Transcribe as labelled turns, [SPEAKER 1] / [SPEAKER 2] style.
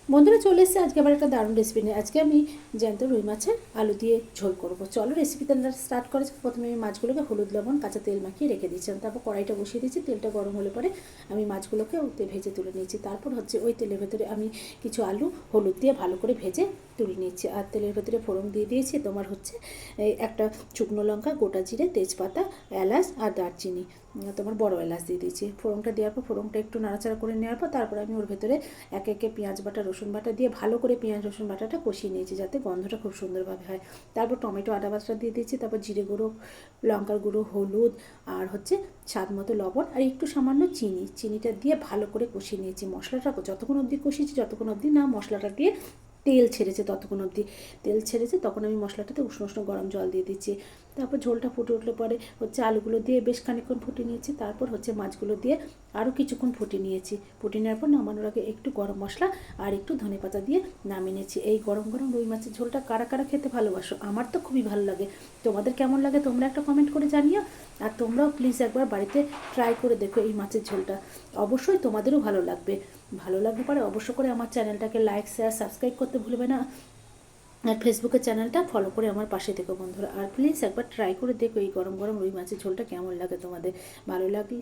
[SPEAKER 1] বন্ধুরা চলে এসেছে আজকে আবার একটা দারুণ রেসিপি নিয়ে। আজকে আমি জ্যান্ত রুই মাছের আলু দিয়ে ঝোল করব। চলো রেসিপিতে স্টার্ট করেছি। প্রথমে আমি মাছগুলোকে হলুদ লবণ কাঁচা তেল মাখিয়ে রেখে দিয়েছিলাম। তারপর কড়াইটা বসিয়ে দিয়েছি, তেলটা গরম হলে পরে আমি মাছগুলোকে ওতে ভেজে তুলে নিয়েছি। তারপর হচ্ছে ওই তেলের ভেতরে আমি কিছু আলু হলুদ দিয়ে ভালো করে ভেজে তুলে নিচ্ছি। আর তেলের ভেতরে ফোড়ন দিয়ে দিয়েছি তোমার হচ্ছে একটা শুকনো লঙ্কা, গোটা জিরে, তেজপাতা, এলাচ আর দারচিনি, তোমার বড় এলাচ দিয়ে দিয়েছি। ফোড়নটা দেওয়ার পর ফোড়নটা একটু নাড়াচাড়া করে নেওয়ার পর তারপর আমি ওর ভেতরে একে একে পেঁয়াজ বাটা, রসুন বাটা দিয়ে ভালো করে পেঁয়াজ রসুন বাটাটা কষিয়ে নিয়েছি যাতে গন্ধটা খুব সুন্দরভাবে হয়। তারপর টমেটো আদা বাটা দিয়ে দিয়েছি। তারপর জিরে গুঁড়ো, লঙ্কার গুঁড়ো, হলুদ আর হচ্ছে স্বাদ মতো লবণ আর একটু সামান্য চিনিটা দিয়ে ভালো করে কষিয়ে নিয়েছি। মশলাটা যতক্ষণ অবধি কষিয়েছি, যতক্ষণ অবধি না মশলাটা দিয়ে তেল ছেড়েছে, ততক্ষণ অবধি তেল ছেড়েছে তখন আমি মশলাটাতে উষ্ণ উষ্ণ গরম জল দিয়ে দিচ্ছি। তারপর ঝোলটা ফুটে উঠলে পরে হচ্ছে আলুগুলো দিয়ে বেশ খানিকক্ষণ ফুটিয়ে নিয়েছি। তারপর হচ্ছে মাছগুলো দিয়ে আরও কিছুক্ষণ ফুটিয়ে নিয়েছি। ফুটিয়ে নেওয়ার পর নামানোর আগে একটু গরম মশলা আর একটু ধনেপাতা দিয়ে নামিয়ে নিয়েছি। এই গরম গরম রুই মাছের ঝোলটা কারা কারা খেতে ভালোবাসো? আমার তো খুবই ভালো লাগে। তোমাদের কেমন লাগে তোমরা একটা কমেন্ট করে জানিও। আর তোমরাও প্লিজ একবার বাড়িতে ট্রাই করে দেখো এই মাছের ঝোলটা, অবশ্যই তোমাদেরও ভালো লাগবে। ভালো লাগলে পরে অবশ্য করে আমার চ্যানেলটাকে লাইক, শেয়ার, সাবস্ক্রাইব করতে ভুলবে না। আর ফেসবুকের চ্যানেলটা ফলো করে আমার পাশে থেকো বন্ধুরা। আর প্লিজ একবার ট্রাই করে দেখো এই গরম গরম রুই মাছের ঝোলটা কেমন লাগে তোমাদের। ভালো লাগলে